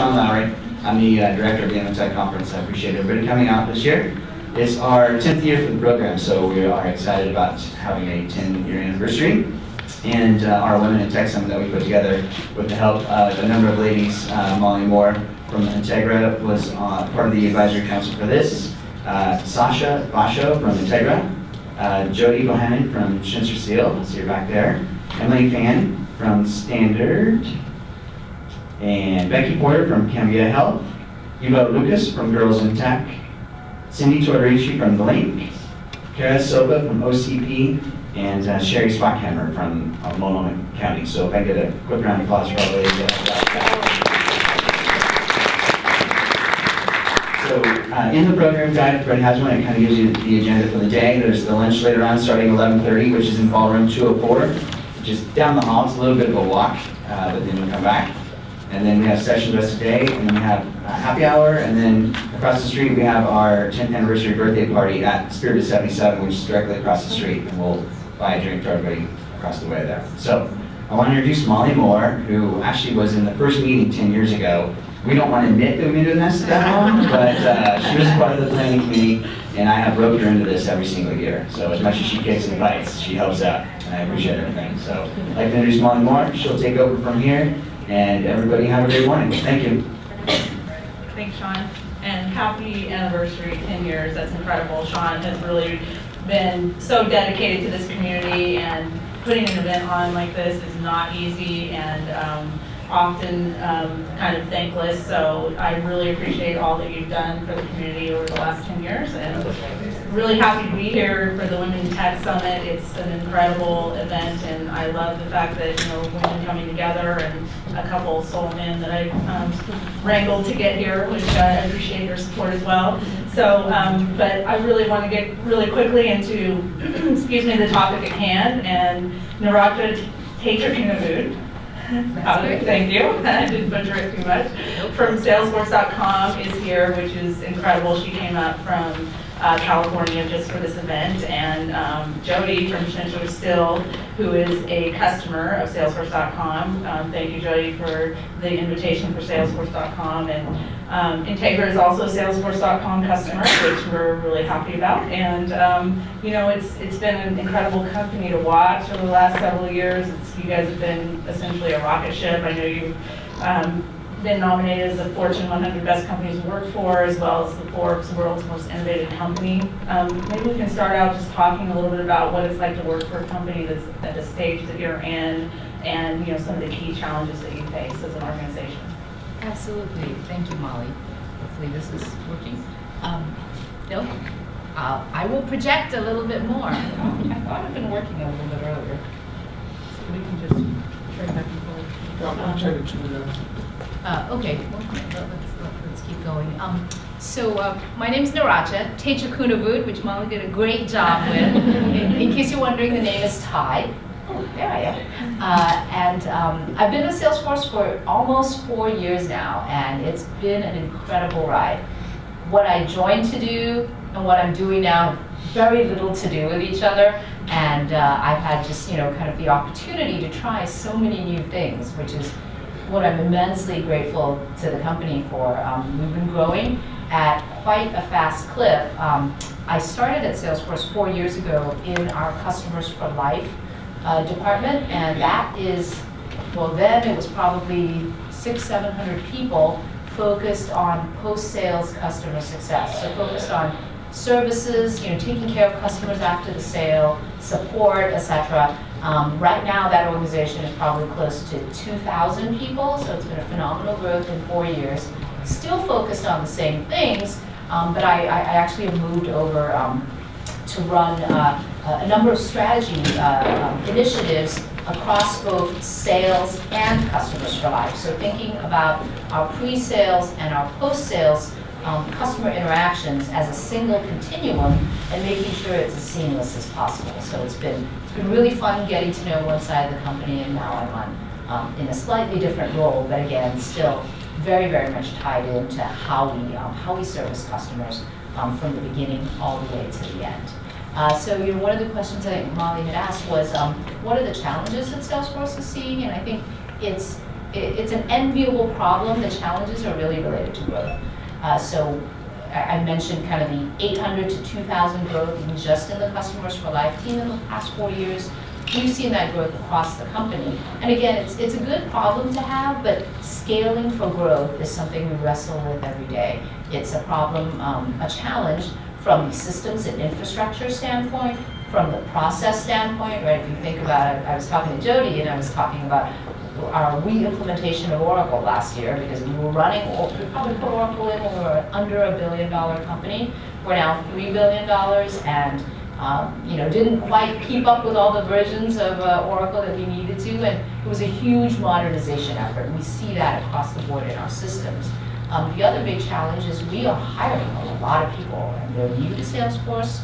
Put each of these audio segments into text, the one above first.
Sean Lowry. I'm the director of the InnoTech conference. I appreciate everybody coming out this year. It's our 10th year for the program, so we are excited about having a 10-year anniversary. And our Women in Tech Summit that we put together with the help of a number of ladies. Molly Moore from Integra was part of the advisory council for this. Sasha Basho from Integra. Jody Bohannon from Schnitzer Steel, so you're back there. Emily Fan from Standard. And Becky Porter from Cambia Health. Eva Lucas from Girls in Tech. Cindy Tortorici from The Link. Kara Soba from OCP. And Sherry Spockhammer from Multnomah County. So if I get a quick round of applause for all the ladies. So in the program guide, everybody has one. It kind of gives you the agenda for the day. There's the lunch later on starting 11:30, which is in ballroom 204, which is down the hall. It's a little bit of a walk, but then we'll come back. And then we have sessions the rest of the day, and then we have happy hour, and then across the street we have our 10th anniversary birthday party at Spirited 77, which is directly across the street, and we'll buy a drink for everybody across the way there. So I want to introduce Molly Moore, who actually was in the first meeting 10 years ago. We don't want to admit that we've been doing this that long, but she was part of the planning committee, and I have roped her into this every single year. So as much as she kicks and fights, she helps out, and I appreciate everything. So I'd like to introduce Molly Moore. She'll take over from here. And everybody have a great morning. Thank you. Thanks, Sean. And happy anniversary, 10 years. That's incredible. Sean has really been so dedicated to this community, and putting an event on like this is not easy and often kind of thankless. So I really appreciate all that you've done for the community over the last 10 years. And really happy to be here for the Women in Tech Summit. It's an incredible event, and I love the fact that, you know, women coming together, and a couple soul men that I wrangled to get here, which I appreciate your support as well. So, but I really want to get really quickly into, excuse me, the topic at hand, and Neeracha Taychakhoonavudh. Thank you. I didn't butcher it too much. From salesforce.com is here, which is incredible. She came up from California just for this event, and Jody from Schnitzer Steel, who is a customer of salesforce.com. Thank you, Jody, for the invitation for salesforce.com, and Integra is also a salesforce.com customer, which we're really happy about. And you know, it's been an incredible company to watch over the last several years. You guys have been essentially a rocket ship. I know you've been nominated as the Fortune 100 Best Companies to Work For, as well as the Forbes World's Most Innovative Company. Maybe we can start out just talking a little bit about what it's like to work for a company that's at the stage that you're in, and, you know, some of the key challenges that you face as an organization. Absolutely. Thank you, Molly. Hopefully this is working. Bill, I will project a little bit more. I thought I've been working a little bit earlier. So we can just turn back and forth. I'll try to turn it on. Okay, let's keep going. My name is Neeracha Taychakhoonavudh, which Molly did a great job with. In case you're wondering, the name is Ty. Oh, there I am. I've been with Salesforce for almost 4 years now, and it's been an incredible ride. What I joined to do and what I'm doing now have very little to do with each other, and I've had just, you know, kind of the opportunity to try so many new things, which is what I'm immensely grateful to the company for. We've been growing at quite a fast clip. I started at Salesforce 4 years ago in our Customers for Life department, and that is, well, then it was probably 600-700 people focused on post-sales customer success. So focused on services, you know, taking care of customers after the sale, support, etc. Right now, that organization is probably close to 2,000 people, so it's been a phenomenal growth in 4 years. Still focused on the same things, but I actually have moved over to run a number of strategy initiatives across both sales and Customers for Life. So thinking about our pre-sales and our post-sales customer interactions as a single continuum, and making sure it's as seamless as possible. So it's been really fun getting to know one side of the company, and now I'm on in a slightly different role, but again, still very, very much tied into how we service customers from the beginning all the way to the end. So you know, one of the questions I think Molly had asked was, what are the challenges that Salesforce is seeing? And I think it's it's an enviable problem. The challenges are really related to growth. So I mentioned kind of the 800 to 2,000 growth just in the Customers for Life team in the past 4 years. We've seen that growth across the company. And again, it's a good problem to have, but scaling for growth is something we wrestle with every day. It's a problem, a challenge from the systems and infrastructure standpoint, from the process standpoint, right? If you think about it, I was talking to Jody and I was talking about our re-implementation of Oracle last year because we were running, we probably put Oracle in when we were under $1 billion company. We're now $3 billion and didn't quite keep up with all the versions of Oracle that we needed to, and it was a huge modernization effort. We see that across the board in our systems. The other big challenge is we are hiring a lot of people, and they're new to Salesforce.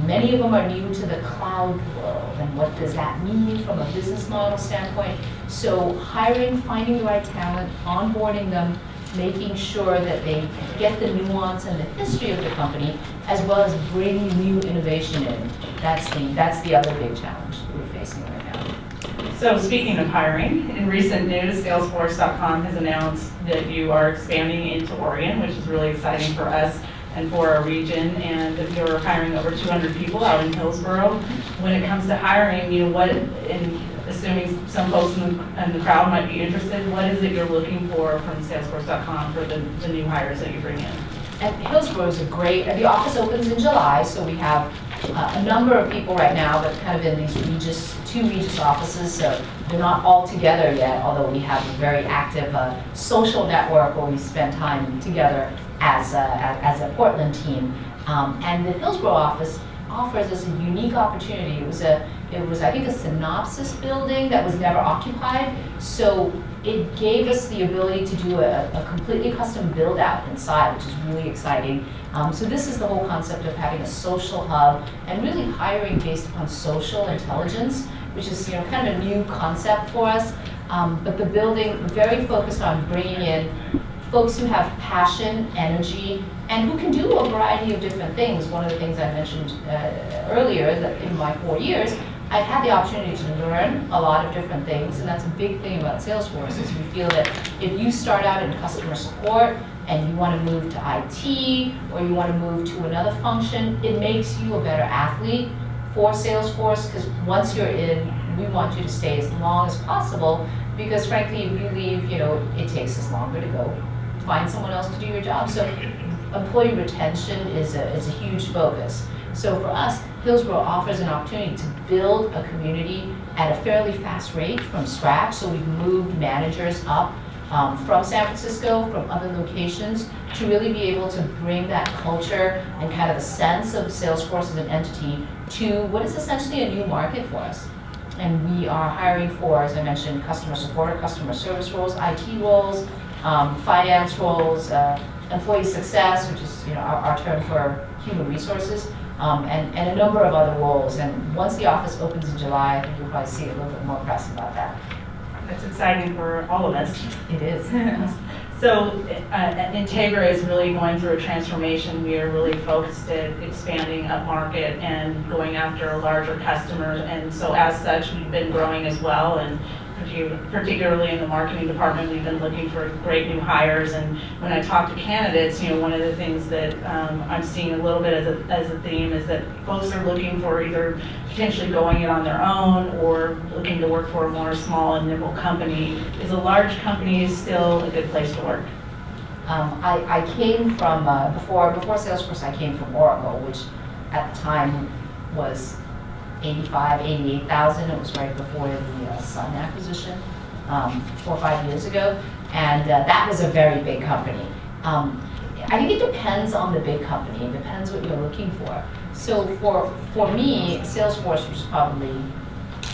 Many of them are new to the cloud world, and what does that mean from a business model standpoint? So hiring, finding the right talent, onboarding them, making sure that they get the nuance and the history of the company, as well as bringing new innovation in. That's the other big challenge we're facing right now. So speaking of hiring, in recent news, salesforce.com has announced that you are expanding into Oregon, which is really exciting for us and for our region, and that you're hiring over 200 people out in Hillsborough. When it comes to hiring, what, and assuming some folks in the crowd might be interested, what is it you're looking for from salesforce.com for the new hires that you bring in? And Hillsborough is the office opens in July, so we have a number of people right now, but kind of in these two Regis offices, so they're not all together yet, although we have a very active social network where we spend time together as a Portland team. And the Hillsborough office offers us a unique opportunity. It was I think a Synopsys building that was never occupied, so it gave us the ability to do a completely custom build out inside, which is really exciting. So this is the whole concept of having a social hub and really hiring based upon social intelligence, which is kind of a new concept for us. But the building very focused on bringing in folks who have passion, energy, and who can do a variety of different things. One of the things I mentioned earlier, that in my 4 years, I've had the opportunity to learn a lot of different things, and that's a big thing about Salesforce, is we feel that if you start out in customer support and you want to move to IT, or you want to move to another function, it makes you a better athlete for Salesforce, because once you're in, we want you to stay as long as possible, because frankly, if you leave, it takes us longer to go find someone else to do your job. So employee retention is a huge focus. So for us, Hillsborough offers an opportunity to build a community at a fairly fast rate from scratch. So we've moved managers up from San Francisco, from other locations, to really be able to bring that culture and kind of the sense of Salesforce as an entity to what is essentially a new market for us. And we are hiring for, as I mentioned, customer support or customer service roles, IT roles, finance roles, employee success, which is our term for human resources, and a number of other roles. And once the office opens in July, I think you'll probably see a little bit more press about that. That's exciting for all of us. It is. So Integra is really going through a transformation. We are really focused at expanding up market and going after a larger customer. And so as such, we've been growing as well. And particularly in the marketing department, we've been looking for great new hires. And when I talk to candidates, one of the things that I'm seeing a little bit as a theme is that folks are looking for either potentially going it on their own or looking to work for a more small and nimble company. Is a large company still a good place to work? I came from, before Salesforce, I came from Oracle, which at the time was 88,000. It was right before the Sun acquisition 4 or 5 years ago. And that was a very big company. I think it depends on the big company. It depends what you're looking for. So for me, Salesforce was probably,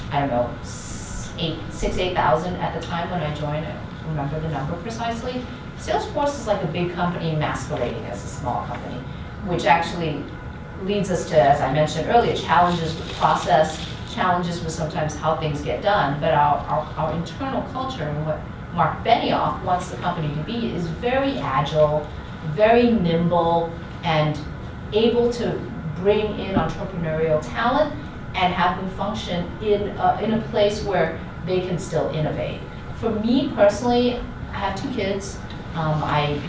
I don't know, 8,000 at the time when I joined. I don't remember the number precisely. Salesforce is like a big company masquerading as a small company, which actually leads us to, as I mentioned earlier, challenges with process, challenges with sometimes how things get done, but our internal culture and what Mark Benioff wants the company to be is very agile, very nimble, and able to bring in entrepreneurial talent and have them function in a place where they can still innovate. For me personally, I have 2 kids. I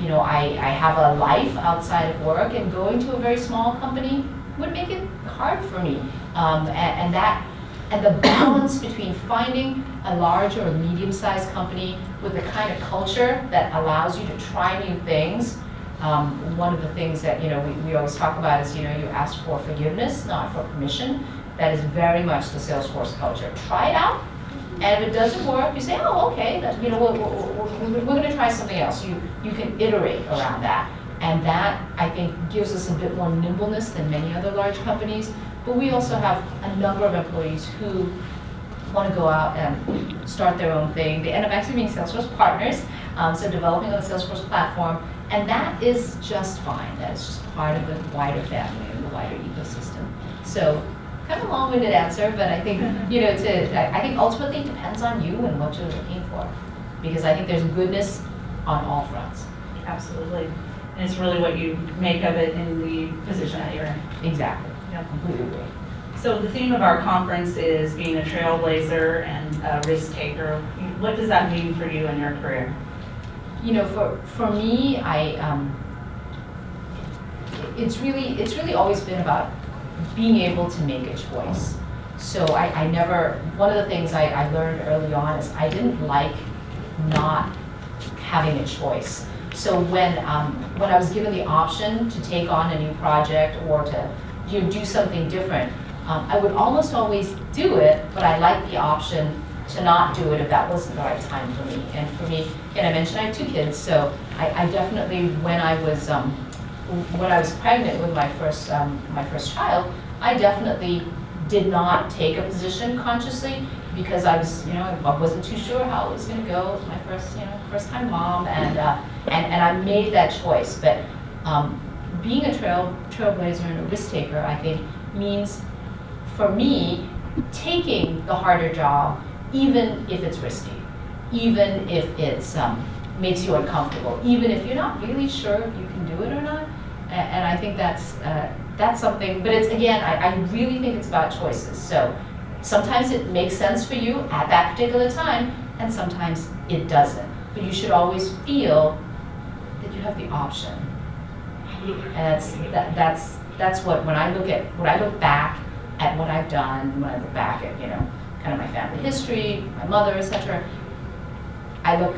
have a life outside of work, and going to a very small company would make it hard for me. And the balance between finding a large or a medium-sized company with the kind of culture that allows you to try new things. One of the things that we always talk about is you ask for forgiveness, not for permission. That is very much the Salesforce culture. Try it out, and if it doesn't work, you say, oh, okay, we're going to try something else. You can iterate around that, and that I think gives us a bit more nimbleness than many other large companies. But we also have a number of employees who want to go out and start their own thing. They end up actually being Salesforce partners, so developing on the Salesforce platform, and that is just fine. That is just part of the wider family and the wider ecosystem. So, kind of a long-winded answer, but I think I think ultimately it depends on you and what you're looking for, because I think there's goodness on all fronts. Absolutely, and it's really what you make of it in the position that you're in. Exactly. Yeah. Completely agree. So the theme of our conference is being a trailblazer and a risk taker. What does that mean for you in your career? For me, it's really always been about being able to make a choice. So I never, one of the things I learned early on is I didn't like not having a choice. So when I was given the option to take on a new project or to do something different, I would almost always do it, but I liked the option to not do it if that wasn't the right time for me. And for me, and I mentioned I have 2 kids, so I definitely, when I was pregnant with my first child, I definitely did not take a position consciously because I was, I wasn't too sure how it was going to go. It was my first time mom, and I made that choice. But being a trailblazer and a risk taker, I think, means for me taking the harder job, even if it's risky, even if it's makes you uncomfortable, even if you're not really sure if you can do it or not. And I think that's something. But it's, again, I really think it's about choices. So sometimes it makes sense for you at that particular time, and sometimes it doesn't. But you should always feel that you have the option. And that's what, when I look back at what I've done, when I look back at kind of my family history, my mother, etc. I look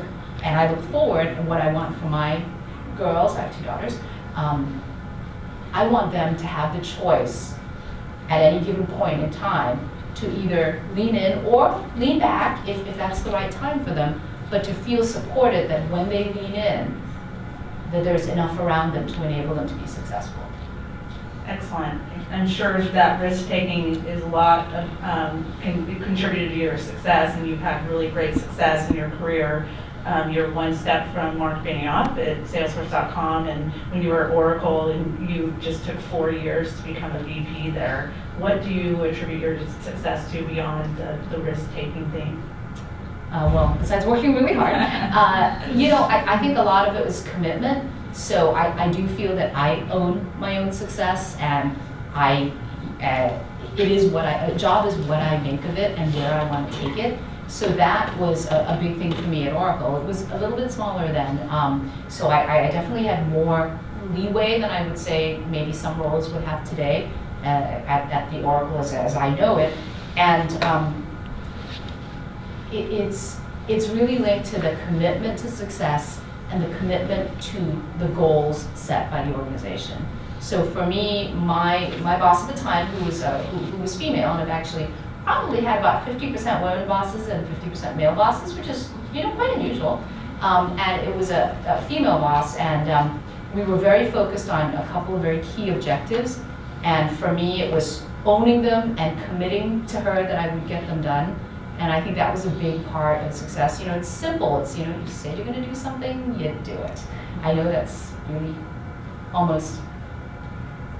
forward at what I want for my girls. I have 2 daughters. I want them to have the choice at any given point in time to either lean in or lean back if that's the right time for them, but to feel supported that when they lean in, that there's enough around them to enable them to be successful. Excellent. I'm sure that risk-taking is a lot of, contributed to your success, and you've had really great success in your career. You're one step from Mark Benioff at salesforce.com, and when you were at Oracle, and you just took 4 years to become a VP there. What do you attribute your success to beyond the risk-taking thing? Well, besides working really hard, I think a lot of it was commitment. So I do feel that I own my own success, and a job is what I make of it and where I want to take it. So that was a big thing for me at Oracle. It was a little bit smaller then, so I definitely had more leeway than I would say maybe some roles would have today at the Oracle as I know it. And it's really linked to the commitment to success and the commitment to the goals set by the organization. So for me, my boss at the time, who was female, and I've actually probably had about 50% women bosses and 50% male bosses, which is quite unusual. And it was a female boss, and we were very focused on a couple of very key objectives. And for me, it was owning them and committing to her that I would get them done. And I think that was a big part of success. It's simple. It's, you say you're going to do something, you do it. I know that's really almost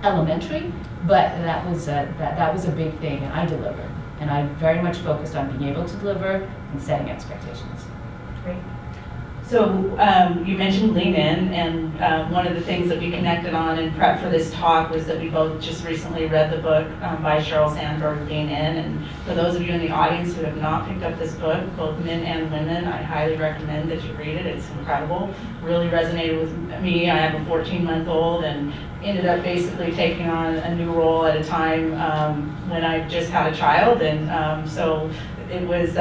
elementary, but that was a big thing, and I delivered. And I very much focused on being able to deliver and setting expectations. Great. So you mentioned Lean In, and one of the things that we connected on in prep for this talk was that we both just recently read the book by Sheryl Sandberg, Lean In. And for those of you in the audience who have not picked up this book, both men and women, I highly recommend that you read it. It's incredible. Really resonated with me. I have a 14-month-old and ended up basically taking on a new role at a time when I just had a child. And so it was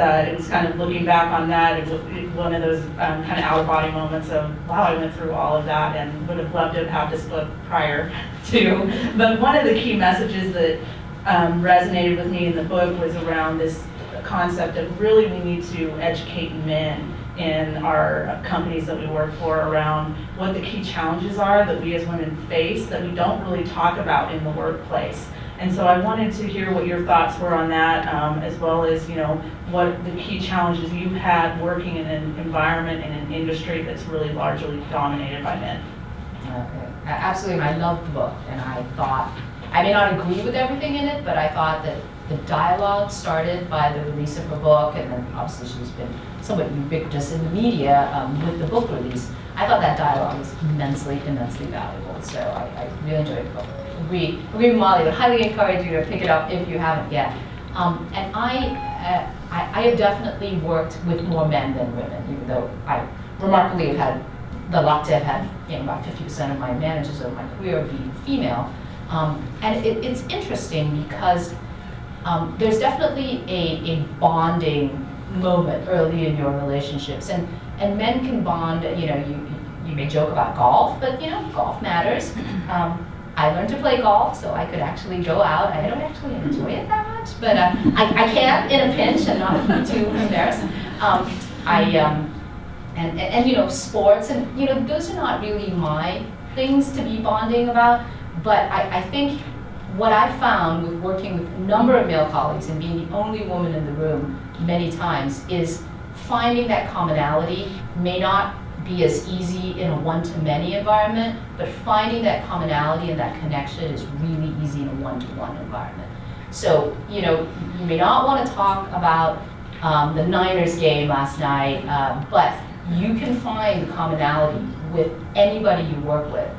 kind of looking back on that, one of those kind of out-of-body moments of, wow, I went through all of that and would have loved to have had this book prior to. But one of the key messages that resonated with me in the book was around this concept of really we need to educate men in our companies that we work for around what the key challenges are that we as women face that we don't really talk about in the workplace. And so I wanted to hear what your thoughts were on that, as well as, you know, what the key challenges you've had working in an environment and an industry that's really largely dominated by men. Okay. Absolutely, I loved the book, and I thought, I may not agree with everything in it, but I thought that the dialogue started by the release of her book, and then obviously she's been somewhat ubiquitous in the media with the book release. I thought that dialogue was immensely, immensely valuable, so I really enjoyed the book. Agree with Molly, would highly encourage you to pick it up if you haven't yet. And I have definitely worked with more men than women, even though I remarkably have had the luck to have had, you know, about 50% of my managers of my career be female. And it's interesting because there's definitely a bonding moment early in your relationships, and men can bond. You know, you may joke about golf, but you know, golf matters. I learned to play golf, so I could actually go out. I don't actually enjoy it that much, but I can in a pinch and not be too embarrassed. And you know, sports, and you know, those are not really my things to be bonding about. But I think what I found with working with a number of male colleagues and being the only woman in the room many times is finding that commonality may not be as easy in a one-to-many environment, but finding that commonality and that connection is really easy in a one-to-one environment. So, you know, you may not want to talk about the Niners game last night, but you can find the commonality with anybody you work with.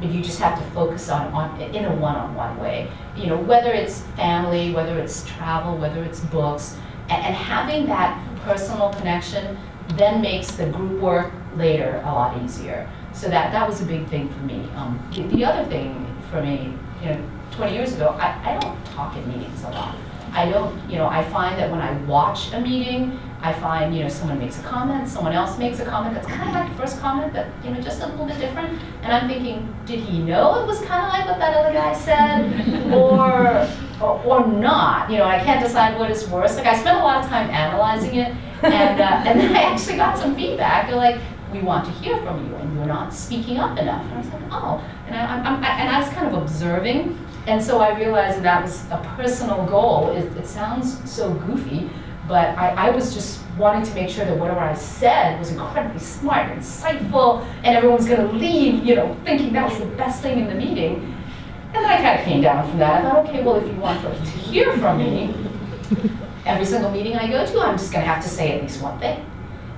But you just have to focus on in a one-on-one way. You know, whether it's family, whether it's travel, whether it's books, and having that personal connection then makes the group work later a lot easier. So that was a big thing for me. The other thing for me, you know, 20 years ago, I don't talk in meetings a lot. I don't, you know, I find that when I watch a meeting, I find, you know, someone makes a comment, someone else makes a comment that's kind of like the first comment, but, you know, just a little bit different. And I'm thinking, did he know it was kind of like what that other guy said? or not? You know, I can't decide what is worse. Like, I spent a lot of time analyzing it, and then I actually got some feedback. They're like, we want to hear from you, and you're not speaking up enough. And I was like, oh. And I was kind of observing. And so I realized that was a personal goal. It sounds so goofy, but I was just wanting to make sure that whatever I said was incredibly smart and insightful, and everyone's going to leave, you know, thinking that was the best thing in the meeting. And then I kind of came down from that. I thought, okay, well, if you want to hear from me, every single meeting I go to, I'm just going to have to say at least one thing.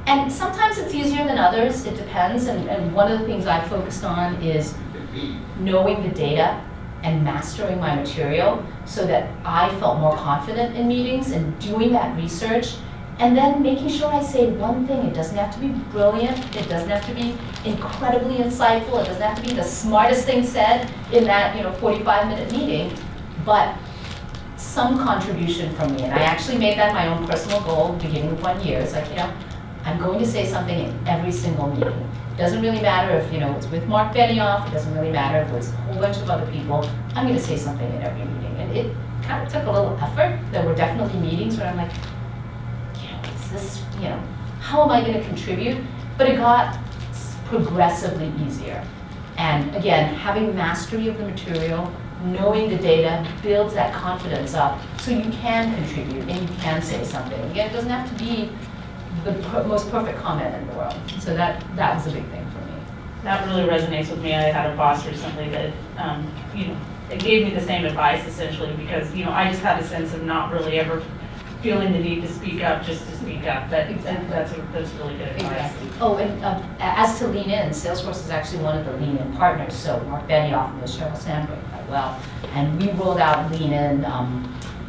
And sometimes it's easier than others. It depends. And one of the things I focused on is knowing the data and mastering my material so that I felt more confident in meetings and doing that research, and then making sure I say one thing. It doesn't have to be brilliant, it doesn't have to be incredibly insightful, it doesn't have to be the smartest thing said in that, you know, 45-minute meeting, but some contribution from me. And I actually made that my own personal goal beginning of 1 year. It's like, you know, I'm going to say something in every single meeting. It doesn't really matter if, you know, it's with Mark Benioff, it doesn't really matter if it's a whole bunch of other people. I'm going to say something in every meeting. And it kind of took a little effort. There were definitely meetings where I'm like, you know, is this, you know, how am I going to contribute? But it got progressively easier. And again, having mastery of the material, knowing the data builds that confidence up so you can contribute and you can say something. Again, it doesn't have to be the most perfect comment in the world. So that was a big thing for me. That really resonates with me. I had a boss recently that, you know, it gave me the same advice essentially because, you know, I just had a sense of not really ever feeling the need to speak up just to speak up. That's really good advice. Exactly. Oh, and as to lean in, Salesforce is actually one of the lean in partners. So Mark Benioff knows Sheryl Sandberg quite well, and we rolled out lean in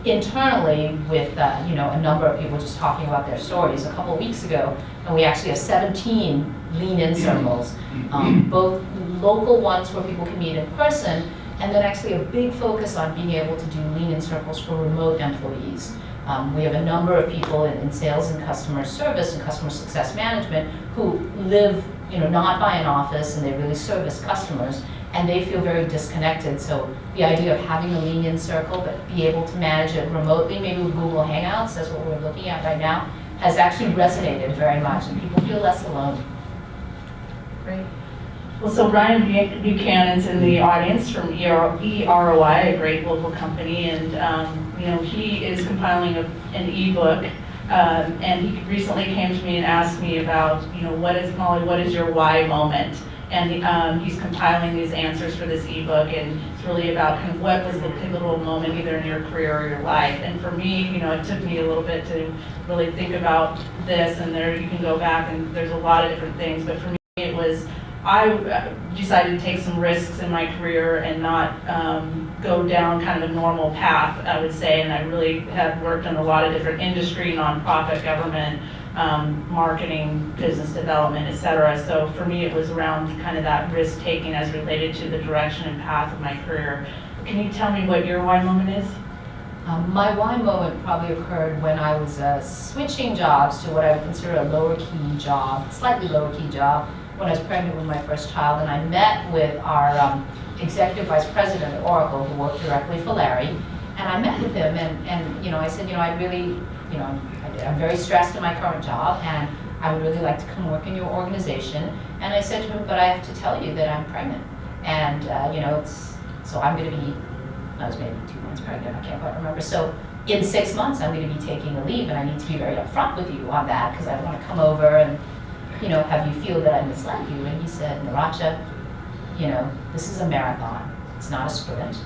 internally with a number of people just talking about their stories a couple of weeks ago, and we actually have 17 lean in circles, both local ones where people can meet in person, and then actually a big focus on being able to do lean in circles for remote employees. We have a number of people in sales and customer service and customer success management who live, not by an office, and they really service customers, and they feel very disconnected. So the idea of having a lean in circle, but be able to manage it remotely, maybe with Google Hangouts, that's what we're looking at right now, has actually resonated very much, and people feel less alone. Great. Well, so Ryan Buchanan's in the audience from eROI, a great local company, and he is compiling an ebook, and he recently came to me and asked me about, what is your why moment? And he's compiling these answers for this ebook, and it's really about kind of what was the pivotal moment either in your career or your life. And for me, it took me a little bit to really think about this, and there you can go back and there's a lot of different things, but for me it was, I decided to take some risks in my career and not go down kind of a normal path, I would say, and I really have worked in a lot of different industry, nonprofit, government, marketing, business development, et cetera. So for me, it was around kind of that risk taking as related to the direction and path of my career. Can you tell me what your why moment is? My why moment probably occurred when I was switching jobs to what I would consider a lower key job, slightly lower key job, when I was pregnant with my first child, and I met with our executive vice president at Oracle, who worked directly for Larry, and I met with him, and I said, I really, I'm very stressed in my current job, and I would really like to come work in your organization. And I said to him, but I have to tell you that I'm pregnant, and so I'm going to be, I was maybe 2 months pregnant, I can't quite remember. So in 6 months, I'm going to be taking a leave, and I need to be very upfront with you on that, because I don't want to come over and have you feel that I misled you. And he said, Neeracha, this is a marathon. It's not a sprint.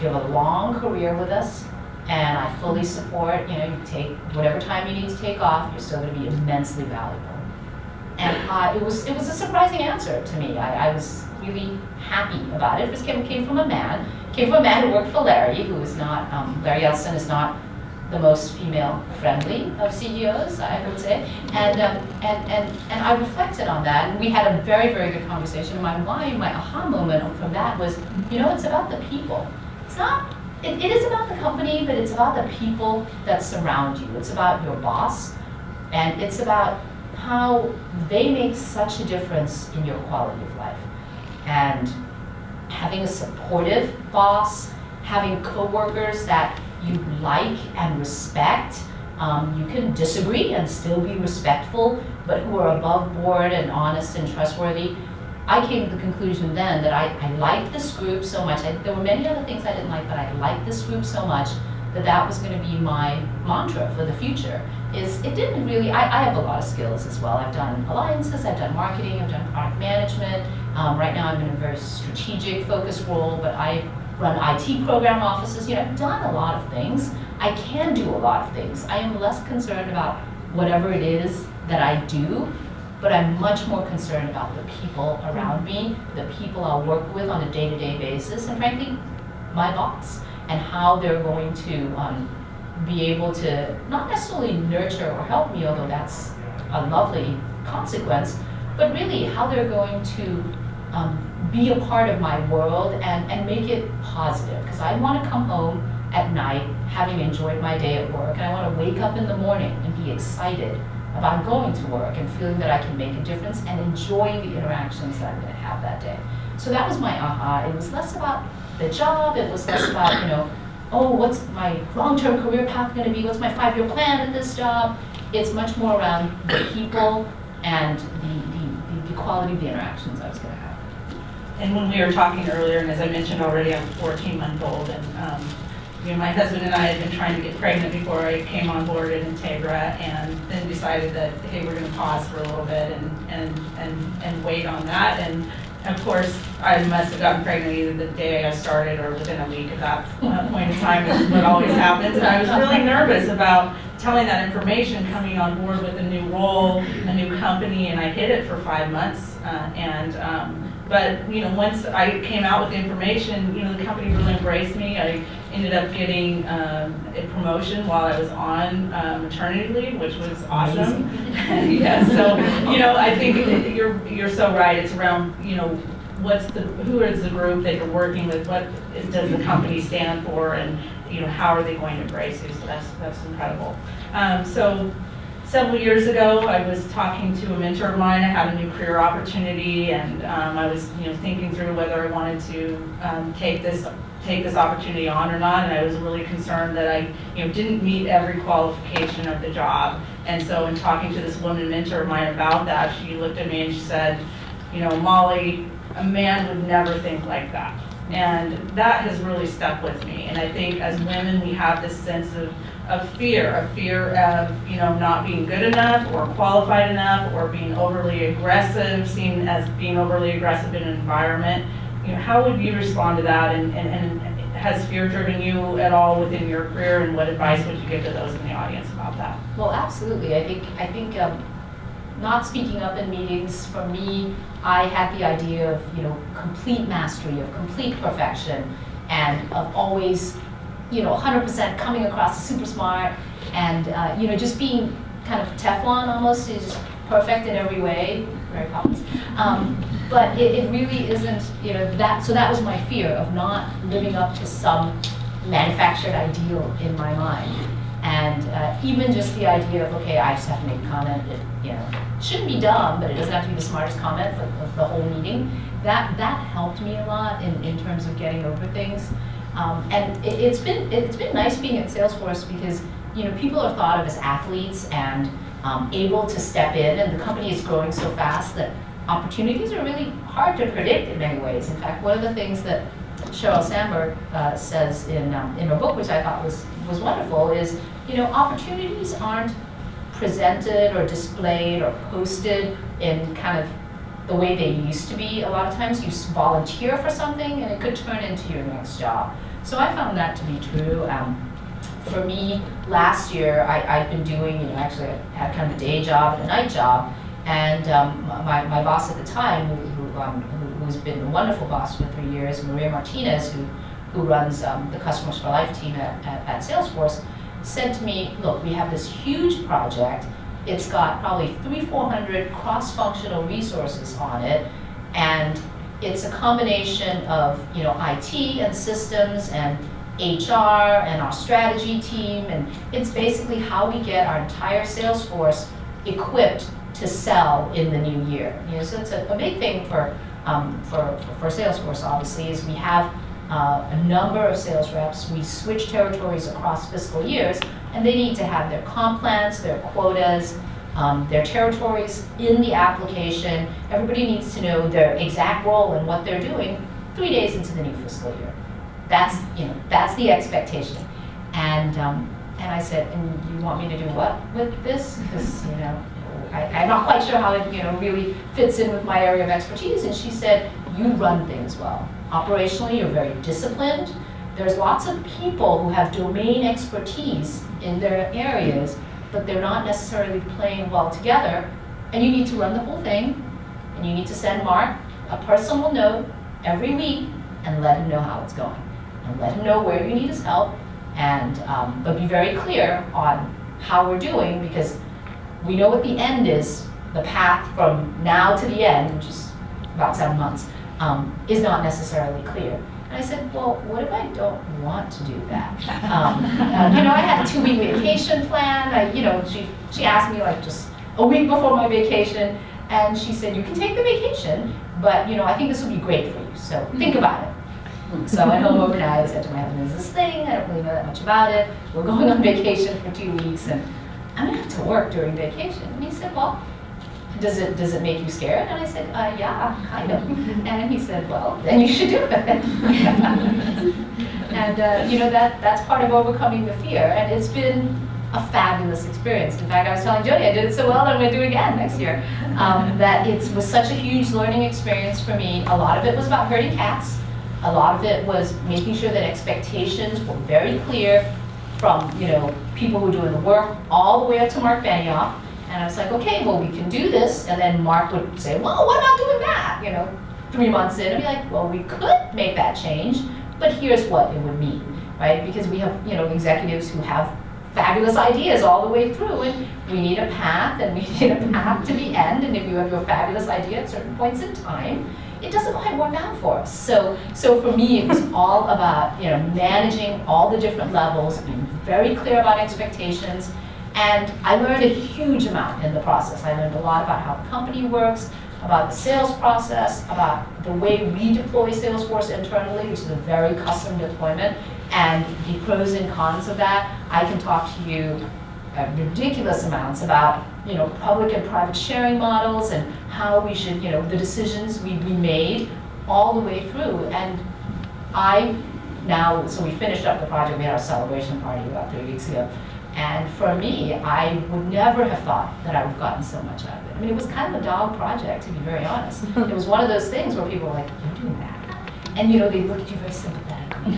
You have a long career with us, and I fully support, you take whatever time you need to take off, you're still going to be immensely valuable. And it was a surprising answer to me. I was really happy about it. It came from a man who worked for Larry, who is not, Larry Ellison is not the most female-friendly of CEOs, I would say, and I reflected on that, and we had a very, very good conversation. My aha moment from that was, it's about the people. It's not, it is about the company, but it's about the people that surround you. It's about your boss, and it's about how they make such a difference in your quality of life. And having a supportive boss, having coworkers that you like and respect. You can disagree and still be respectful, but who are above board and honest and trustworthy. I came to the conclusion then that I liked this group so much. There were many other things I didn't like, but I liked this group so much that was going to be my mantra for the future. It didn't really, I have a lot of skills as well. I've done alliances, I've done marketing, I've done product management. Right now I'm in a very strategic focused role, but I run IT program offices. I've done a lot of things. I can do a lot of things. I am less concerned about whatever it is that I do, but I'm much more concerned about the people around me, the people I'll work with on a day-to-day basis, and frankly, my boss, and how they're going to be able to not necessarily nurture or help me, although that's a lovely consequence, but really how they're going to be a part of my world and make it positive. Because I want to come home at night having enjoyed my day at work, and I want to wake up in the morning and be excited about going to work and feeling that I can make a difference and enjoying the interactions that I'm going to have that day. So that was my aha. It was less about the job, it was less about, what's my long-term career path going to be, what's my 5-year plan at this job. It's much more around the people and the quality of the interactions I was going to have. And when we were talking earlier, and as I mentioned already, I'm a 14-month-old, and my husband and I had been trying to get pregnant before I came on board at Integra, and then decided that, hey, we're going to pause for a little bit and wait on that. And of course, I must have gotten pregnant either the day I started or within a week of that point in time, which is what always happens. And I was really nervous about telling that information, coming on board with a new role, a new company, and I hid it for 5 months. But once I came out with the information, the company really embraced me. I ended up getting a promotion while I was on maternity leave, which was awesome. Yeah, so I think you're so right. It's around who is the group that you're working with? What does the company stand for? And how are they going to embrace you? So that's incredible. So several years ago, I was talking to a mentor of mine. I had a new career opportunity, and I was thinking through whether I wanted to take this opportunity on or not. And I was really concerned that I didn't meet every qualification of the job. And so in talking to this woman mentor of mine about that, she looked at me and she said, Molly, a man would never think like that. And that has really stuck with me. And I think as women, we have this sense of fear of not being good enough or qualified enough or being overly aggressive, seen as being overly aggressive in an environment. How would you respond to that? And has fear driven you at all within your career? And what advice would you give to those in the audience about that? Well, absolutely. I think not speaking up in meetings, for me, I had the idea of complete mastery, of complete perfection, and of always 100% coming across as super smart, and just being kind of Teflon almost, is just perfect in every way. Very Poppins. But it really isn't that. So that was my fear of not living up to some manufactured ideal in my mind. And even just the idea of, okay, I just have to make a comment that, it shouldn't be dumb, but it doesn't have to be the smartest comment for the whole meeting. That helped me a lot in terms of getting over things. And it's been nice being at Salesforce because, people are thought of as athletes and able to step in, and the company is growing so fast that opportunities are really hard to predict in many ways. In fact, one of the things that Sheryl Sandberg says in her book, which I thought was wonderful, is opportunities aren't presented or displayed or posted in kind of the way they used to be. A lot of times you volunteer for something and it could turn into your next job. So I found that to be true. For me, last year I've been doing, actually I had kind of a day job and a night job, and my boss at the time, who's been a wonderful boss for 3 years, Maria Martinez, who runs the Customers for Life team at Salesforce, said to me, look, we have this huge project. It's got probably 300-400 cross-functional resources on it, and it's a combination of IT and systems and HR and our strategy team, and it's basically how we get our entire sales force equipped to sell in the new year. So it's a big thing for Salesforce, obviously, is we have a number of sales reps. We switch territories across fiscal years, and they need to have their comp plans, their quotas, their territories in the application. Everybody needs to know their exact role and what they're doing 3 days into the new fiscal year. That's the expectation. And I said, and you want me to do what with this? Because I'm not quite sure how it really fits in with my area of expertise. And she said, you run things well. Operationally, you're very disciplined. There's lots of people who have domain expertise in their areas, but they're not necessarily playing well together. And you need to run the whole thing, and you need to send Mark a personal note every week and let him know how it's going, and let him know where you need his help, and but be very clear on how we're doing, because we know what the end is. The path from now to the end, which is about 7 months, is not necessarily clear. And I said, well, what if I don't want to do that? I had a 2-week vacation plan. She asked me like just a week before my vacation, and she said, you can take the vacation, but I think this would be great for you, so think about it. So I went home overnight. I said to my husband, "Is this thing? I don't really know that much about it. We're going on vacation for 2 weeks, and I'm gonna have to work during vacation." And he said, "Well, does it make you scared?" And I said, "Yeah, kind of." And he said, "Well, then you should do it." And that's part of overcoming the fear. And it's been a fabulous experience. In fact, I was telling Jody, I did it so well that I'm going to do it again next year. That it was such a huge learning experience for me. A lot of it was about herding cats. A lot of it was making sure that expectations were very clear from people who were doing the work all the way up to Mark Benioff. And I was like, okay, well, we can do this. And then Mark would say, well, what about doing that? 3 months in, I'd be like, well, we could make that change, but here's what it would mean, right? Because we have, executives who have fabulous ideas all the way through, and we need a path, and we need a path to the end. And if you have your fabulous idea at certain points in time, it doesn't quite work out for us. So for me, it was all about managing all the different levels, being very clear about expectations, and I learned a huge amount in the process. I learned a lot about how the company works, about the sales process, about the way we deploy Salesforce internally, which is a very custom deployment, and the pros and cons of that. I can talk to you ridiculous amounts about public and private sharing models and how we should, the decisions we made all the way through. And so we finished up the project, we had our celebration party about 3 weeks ago. And for me, I would never have thought that I would have gotten so much out of it. I mean, it was kind of a dog project, to be very honest. It was one of those things where people were like, you're doing that. And they look at you very sympathetically.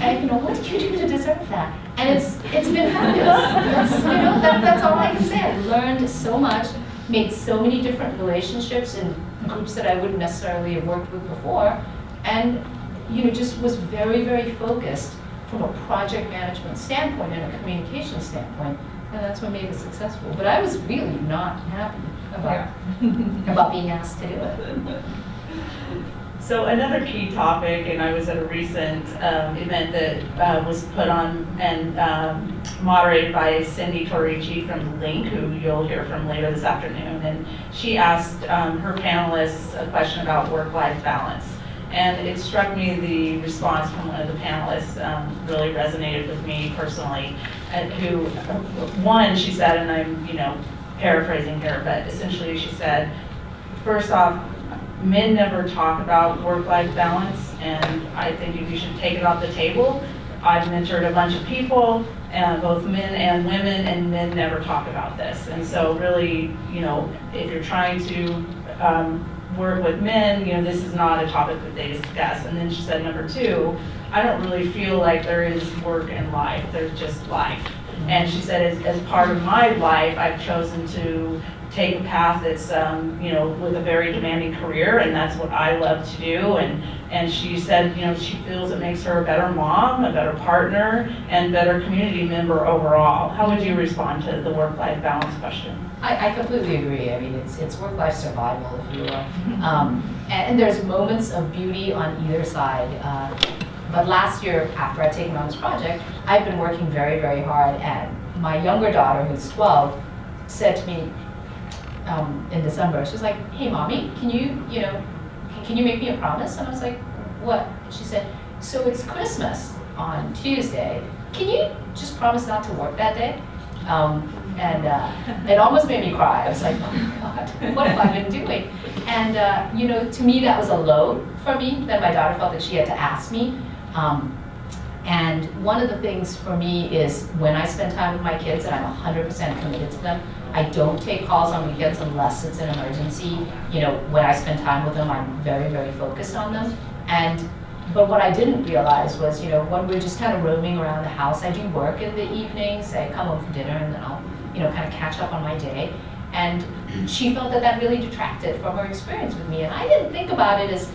And what did you do to deserve that? And it's been fabulous. That's all I can say. I learned so much, made so many different relationships in groups that I wouldn't necessarily have worked with before, and just was very, very focused from a project management standpoint and a communication standpoint, and that's what made it successful. But I was really not happy about being asked to do it. So another key topic, and I was at a recent event that was put on and moderated by Cindy Torici from Link, who you'll hear from later this afternoon, and she asked her panelists a question about work-life balance. And it struck me, the response from one of the panelists really resonated with me personally, she said, and I'm paraphrasing here, but essentially she said, first off, men never talk about work-life balance, and I think you should take it off the table. I've mentored a bunch of people, both men and women, and men never talk about this. And so really, if you're trying to work with men, this is not a topic that they discuss. And then she said, number two, I don't really feel like there is work and life, there's just life. And she said, as part of my life, I've chosen to take a path that's, with a very demanding career, and that's what I love to do. And she said, she feels it makes her a better mom, a better partner, and better community member overall. How would you respond to the work-life balance question? I completely agree. I mean, it's work-life survival, if you will. And there's moments of beauty on either side. But last year, after I'd taken on this project, I've been working very, very hard. And my younger daughter, who's 12, said to me in December, she's like, hey, Mommy, can you make me a promise? And I was like, what? And she said, so it's Christmas on Tuesday. Can you just promise not to work that day? And it almost made me cry. I was like, oh my God, what have I been doing? And to me, that was a load for me, that my daughter felt that she had to ask me. And one of the things for me is when I spend time with my kids and I'm 100% committed to them, I don't take calls on weekends unless it's an emergency. When I spend time with them, I'm very, very focused on them. But what I didn't realize was, when we're just kind of roaming around the house, I do work in the evenings. I come home from dinner and then I'll, kind of catch up on my day. And she felt that really detracted from her experience with me. And I didn't think about it as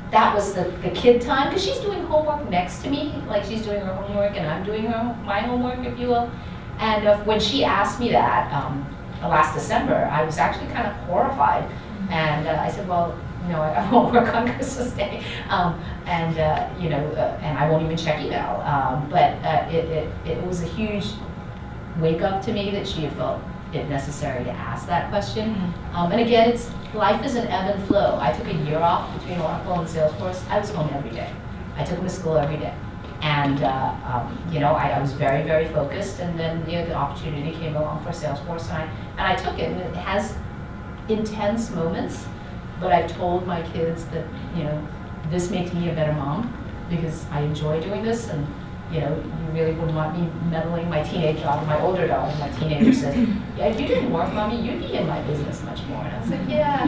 that was the kid time, because she's doing homework next to me, like she's doing her homework and I'm doing my homework, if you will. And when she asked me that last December, I was actually kind of horrified. And I said, well, I won't work on Christmas Day, and I won't even check email. But it was a huge wake up to me that she had felt it necessary to ask that question. And again, life is an ebb and flow. I took a year off between Oracle and Salesforce. I was home every day. I took them to school every day. And I was very, very focused. And then the opportunity came along for Salesforce, and I took it. And it has intense moments, but I've told my kids that this makes me a better mom because I enjoy doing this, and you know, you really wouldn't want me meddling my teenage daughter, my older daughter. My teenager says, yeah, if you didn't work, Mommy, you'd be in my business much more. And I was like, yeah.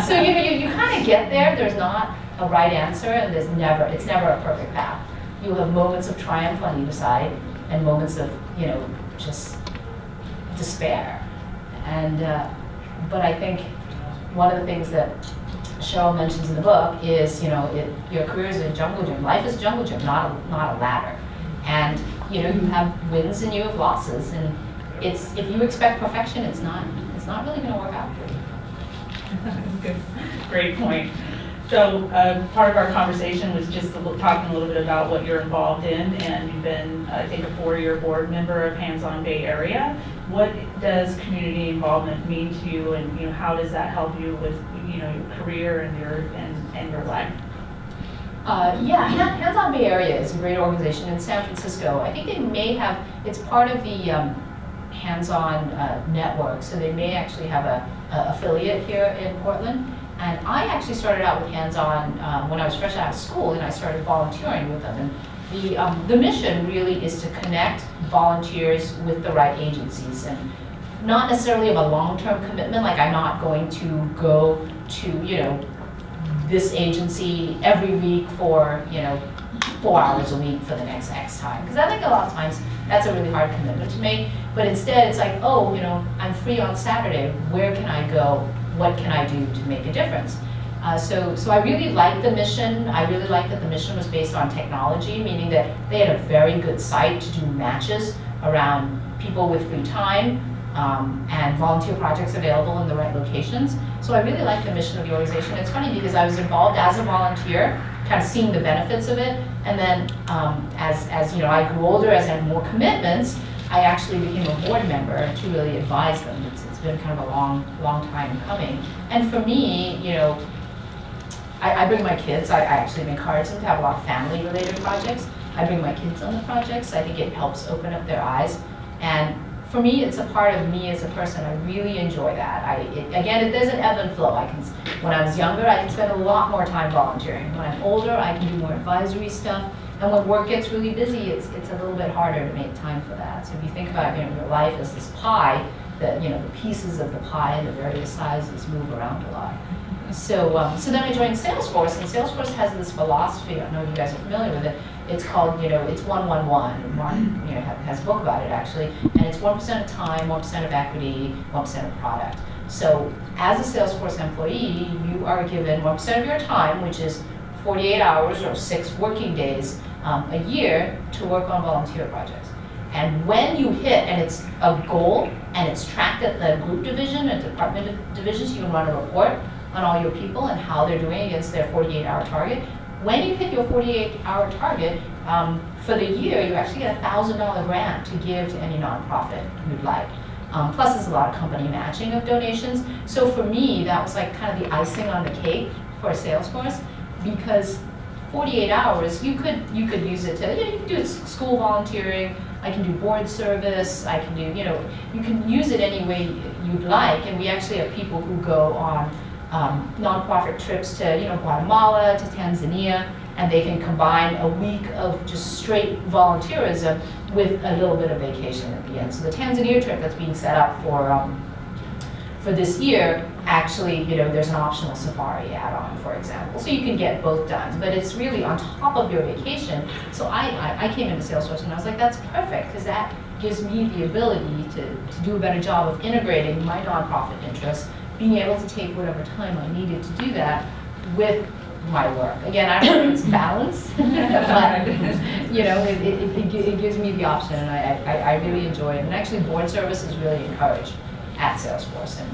So you kind of get there. There's not a right answer, and it's never a perfect path. You have moments of triumph on either side, and moments of, you know, just despair. And but I think one of the things that Cheryl mentions in the book is, you know, your career is a jungle gym. Life is a jungle gym, not a ladder. And you know, you have wins and you have losses, and if you expect perfection, it's not really going to work out for you. Good. Great point. So part of our conversation was just talking a little bit about what you're involved in, and you've been, I think, a 4-year board member of Hands-On Bay Area. What does community involvement mean to you, and you know, how does that help you with, you know, your career and your life? Yeah, Hands-On Bay Area is a great organization in San Francisco. I think they may have, it's part of the Hands-On network, so they may actually have a affiliate here in Portland. And I actually started out with Hands-On when I was fresh out of school, and I started volunteering with them. And the mission really is to connect volunteers with the right agencies, and not necessarily of a long-term commitment, like I'm not going to go to, you know, this agency every week for, you know, 4 hours a week for the next X time. Because I think a lot of times that's a really hard commitment to make. But instead it's like, oh, you know, I'm free on Saturday, where can I go? What can I do to make a difference? So I really liked the mission. I really liked that the mission was based on technology, meaning that they had a very good site to do matches around people with free time and volunteer projects available in the right locations. So I really liked the mission of the organization. It's funny because I was involved as a volunteer, kind of seeing the benefits of it, and then as you know, I grew older, as I had more commitments, I actually became a board member to really advise them. It's been kind of a long time coming. And for me, you know, I bring my kids. I actually encourage them to have a lot of family-related projects. I bring my kids on the projects. I think it helps open up their eyes. And for me, it's a part of me as a person. I really enjoy that. Again, there's an ebb and flow. When I was younger, I could spend a lot more time volunteering. When I'm older, I can do more advisory stuff. And when work gets really busy, it's a little bit harder to make time for that. So if you think about, you know, your life as this pie, that, you know, the pieces of the pie and the various sizes move around a lot. So then I joined Salesforce, and Salesforce has this philosophy. I don't know if you guys are familiar with it. It's called, you know, it's 1-1-1. And Mark, you know, has a book about it actually. And it's 1% of time, 1% of equity, 1% of product. So as a Salesforce employee, you are given 1% of your time, which is 48 hours or 6 working days a year to work on volunteer projects. And when you hit, and it's a goal, and it's tracked at the group division and department divisions, you can run a report on all your people and how they're doing against their 48-hour target. When you hit your 48-hour target, for the year, you actually get a $1,000 grant to give to any nonprofit you'd like. Plus, there's a lot of company matching of donations. So for me, that was like kind of the icing on the cake for Salesforce, because 48 hours, you could use it to, you know, you can do school volunteering, I can do board service, I can do, you know, you can use it any way you'd like. And we actually have people who go on nonprofit trips to, you know, Guatemala, to Tanzania, and they can combine a week of just straight volunteerism with a little bit of vacation at the end. So the Tanzania trip that's being set up for this year, actually, you know, there's an optional safari add-on, for example. So you can get both done, but it's really on top of your vacation. So I came into Salesforce and I was like, that's perfect, because that gives me the ability to do a better job of integrating my nonprofit interests, being able to take whatever time I needed to do that with my work. Again, I don't know if it's balance, but you know, it gives me the option, and I really enjoy it. And actually, board service is really encouraged at Salesforce. And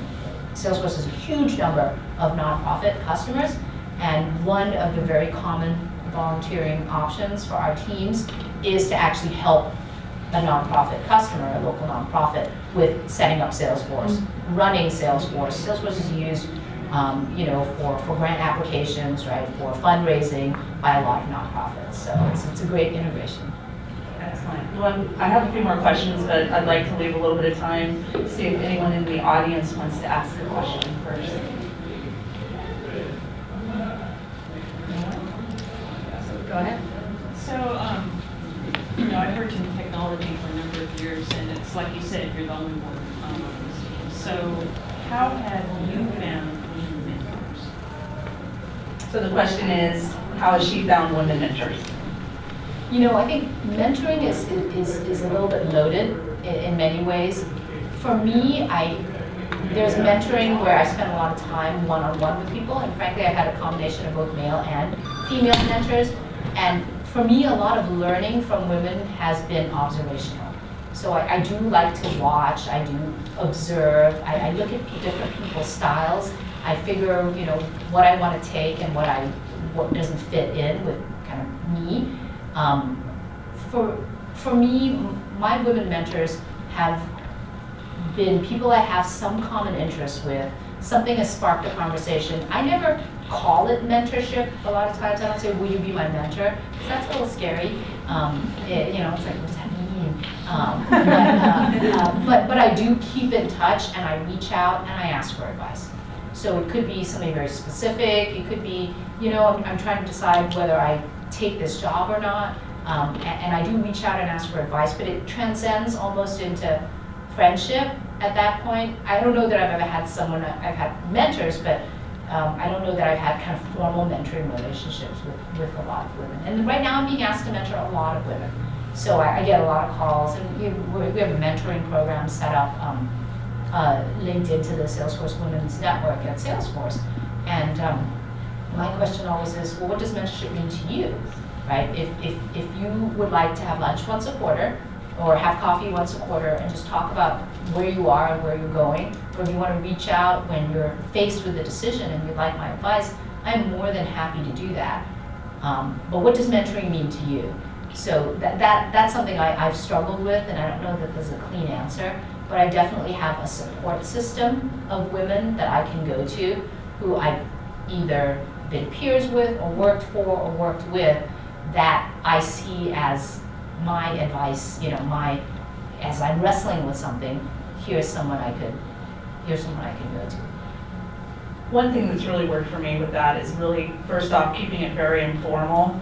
Salesforce has a huge number of nonprofit customers, and one of the very common volunteering options for our teams is to actually help a nonprofit customer, a local nonprofit, with setting up Salesforce, running Salesforce. Salesforce is used you know, for grant applications, right, for fundraising by a lot of nonprofits. So it's a great integration. Excellent. Well, I have a few more questions, but I'd like to leave a little bit of time to see if anyone in the audience wants to ask a question first. Go ahead. So like you said, you're the only one on this team. So how have you found women mentors? So the question is, how has she found women mentors? You know, I think mentoring is a little bit loaded in many ways. For me, there's mentoring where I spend a lot of time one-on-one with people, and frankly, I've had a combination of both male and female mentors. And for me, a lot of learning from women has been observational. So I do like to watch, I do observe, I look at different people's styles. I figure, you know, what I want to take and what doesn't fit in with kind of me. For me, my women mentors have been people I have some common interest with. Something has sparked a conversation. I never call it mentorship. A lot of times I don't say, will you be my mentor? Because that's a little scary. You know, it's like, what does that mean? But I do keep in touch, and I reach out and I ask for advice. So it could be something very specific. It could be, you know, I'm trying to decide whether I take this job or not. And I do reach out and ask for advice, but it transcends almost into friendship at that point. I don't know that I've ever had someone, I've had mentors, but I don't know that I've had kind of formal mentoring relationships with a lot of women. And right now I'm being asked to mentor a lot of women. So I get a lot of calls, and we have a mentoring program set up linked into the Salesforce Women's Network at Salesforce. And my question always is, well, what does mentorship mean to you? Right? If you would like to have lunch once a quarter, or have coffee once a quarter and just talk about where you are and where you're going, or if you want to reach out when you're faced with a decision and you'd like my advice, I'm more than happy to do that. But what does mentoring mean to you? So that's something I've struggled with, and I don't know that there's a clean answer, but I definitely have a support system of women that I can go to who I've either been peers with or worked for or worked with that I see as my advice, you know, as I'm wrestling with something, here's someone I can go to. One thing that's really worked for me with that is really, first off, keeping it very informal.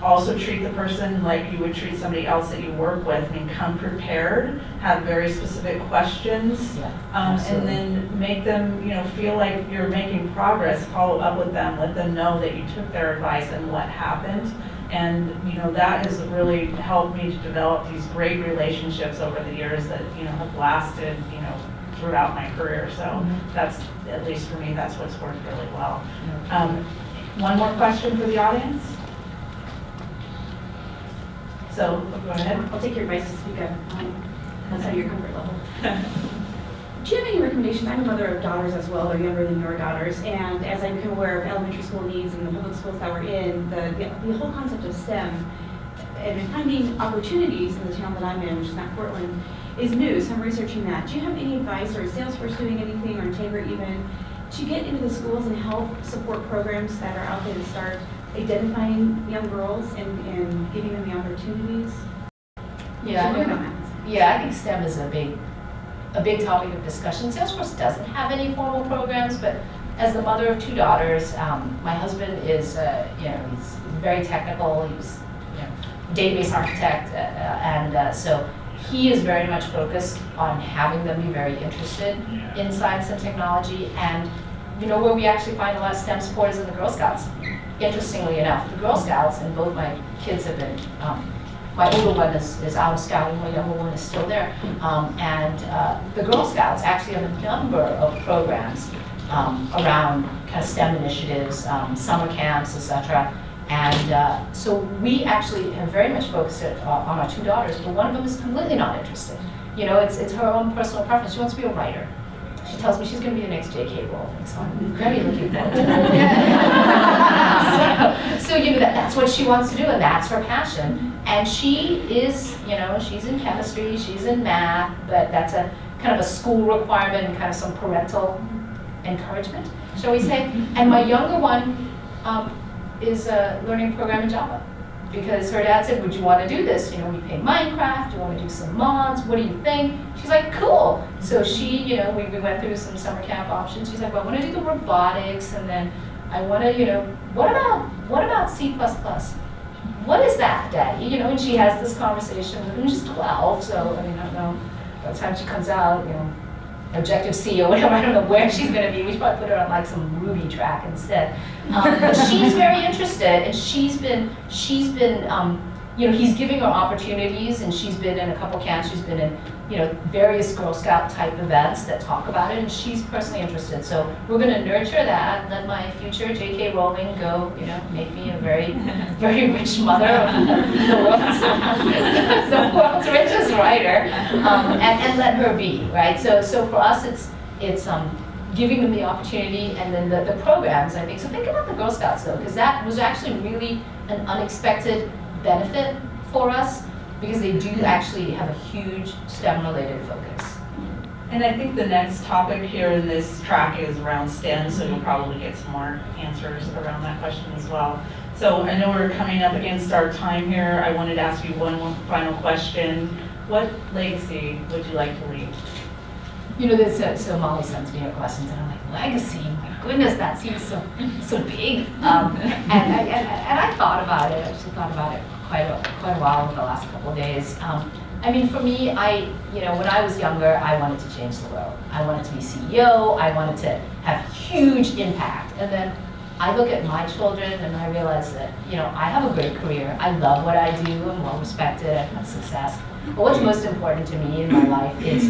Also treat the person like you would treat somebody else that you work with. I mean, come prepared, have very specific questions, and then make them, you know, feel like you're making progress, follow up with them, let them know that you took their advice and what happened. And, you know, that has really helped me to develop these great relationships over the years that, you know, have lasted, you know, throughout my career. So that's, at least for me, that's what's worked really well. One more question for the audience? So, go ahead. I'll take your advice to speak up. That's at your comfort level. Do you have any recommendations? I'm a mother of daughters as well. They're younger than your daughters. And as I become aware of elementary school needs and the public schools that we're in, the whole concept of STEM and finding opportunities in the town that I'm in, which is not Portland, is new. So I'm researching that. Do you have any advice, or is Salesforce doing anything, or Integra even, to get into the schools and help support programs that are out there to start identifying young girls and giving them the opportunities? Yeah, I think STEM is a big topic of discussion. Salesforce doesn't have any formal programs, but as the mother of 2 daughters, my husband is, you know, he's very technical. He's, you know, database architect, and so he is very much focused on having them be very interested in science and technology. And you know, where we actually find a lot of STEM support is in the Girl Scouts. Interestingly enough, the Girl Scouts, and both my kids have been, my older one is out of scouting, my younger one is still there. And the Girl Scouts actually have a number of programs around kind of STEM initiatives, summer camps, etc. And so we actually have very much focused it on our 2 daughters, but one of them is completely not interested. You know, it's her own personal preference. She wants to be a writer. She tells me she's going to be the next J.K. Rowling, so I'm very looking forward to that. So you know, that's what she wants to do, and that's her passion. And she is, you know, she's in chemistry, she's in math, but that's a kind of a school requirement and kind of some parental encouragement, shall we say. And my younger one is learning a program in Java, because her dad said, would you want to do this? You know, we play Minecraft, do you want to do some mods? What do you think? She's like, cool. So she, you know, we went through some summer camp options. She's like, well, I want to do the robotics, and then I want to, you know, what about C++? What is that, Daddy? You know, and she has this conversation with him. She's 12, so I mean, I don't know by the time she comes out, Objective C or whatever, I don't know where she's going to be. We should probably put her on like some Ruby track instead. But she's very interested, and she's been, he's giving her opportunities, and she's been in a couple camps. She's been in, various Girl Scout type events that talk about it, and she's personally interested. So we're going to nurture that. Let my future J.K. Rowling go, make me a very, very rich mother of the world's richest writer, and let her be, right? So for us, it's giving them the opportunity, and then the programs, I think. So think about the Girl Scouts, though, because that was actually really an unexpected benefit for us, because they do actually have a huge STEM-related focus. And I think the next topic here in this track is around STEM, so you'll probably get some more answers around that question as well. So I know we're coming up against our time here. I wanted to ask you one more final question. What legacy would you like to leave? So Molly sends me her questions, and I'm like, legacy? My goodness, that seems so big. And I thought about it. I actually thought about it quite a while over the last couple of days. For me, when I was younger, I wanted to change the world. I wanted to be CEO. I wanted to have huge impact. And then I look at my children, and I realize that, I have a great career. I love what I do. I'm well respected. I've had success. But what's most important to me in my life is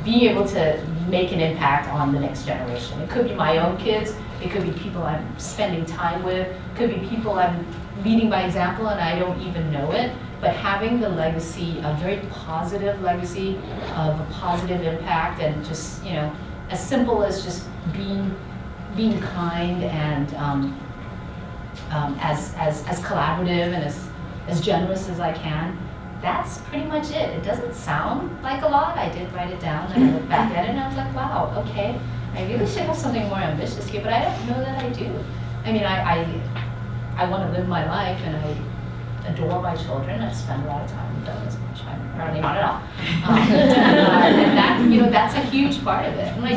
being able to make an impact on the next generation. It could be my own kids. It could be people I'm spending time with. It could be people I'm leading by example and I don't even know it. But having the legacy, a very positive legacy of a positive impact, and just, as simple as just being kind and as collaborative and as generous as I can. That's pretty much it. It doesn't sound like a lot. I did write it down, and I looked back at it, and I was like, wow, okay, I really should have something more ambitious here, but I don't know that I do. I want to live my life, and I adore my children. I spend a lot of time with them, as much I'm running on and off. And that's a huge part of it. And I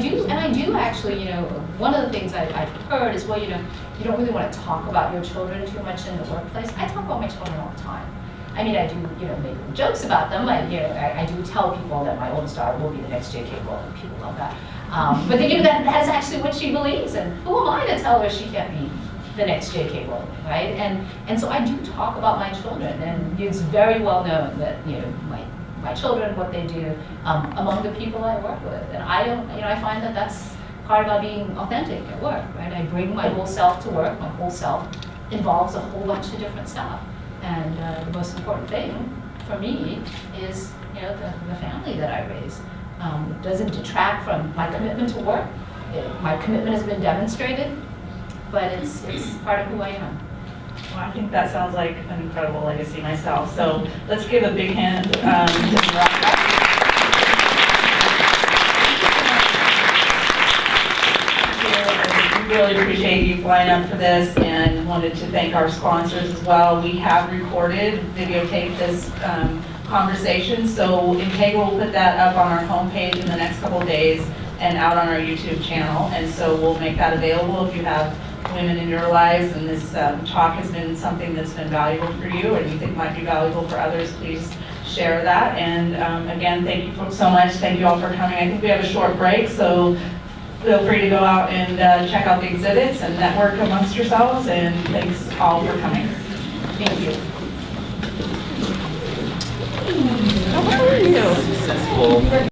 do actually, one of the things I've heard is, well, you don't really want to talk about your children too much in the workplace. I talk about my children all the time. I do, make jokes about them. I do tell people that my oldest daughter will be the next J.K. Rowling. People love that. But that is actually what she believes, and who am I to tell her she can't be the next J.K. Rowling, right? And so I do talk about my children, and it's very well known that my children, what they do among the people I work with, and I find that that's part about being authentic at work, right? I bring my whole self to work. My whole self involves a whole bunch of different stuff. And the most important thing for me is, the family that I raise. It doesn't detract from my commitment to work. My commitment has been demonstrated, but it's part of who I am. Well, I think that sounds like an incredible legacy myself. So let's give a big hand to Neeracha. Really appreciate you flying up for this, and wanted to thank our sponsors as well. We have recorded, videotaped this conversation, so Integra will put that up on our homepage in the next couple of days and out on our YouTube channel, and so we'll make that available if you have women in your lives and this talk has been something that's been valuable for you and you think might be valuable for others. Please share that. And again, thank you so much. Thank you all for coming. I think we have a short break, so feel free to go out and check out the exhibits and network amongst yourselves, and thanks all for coming. Thank you. How are you?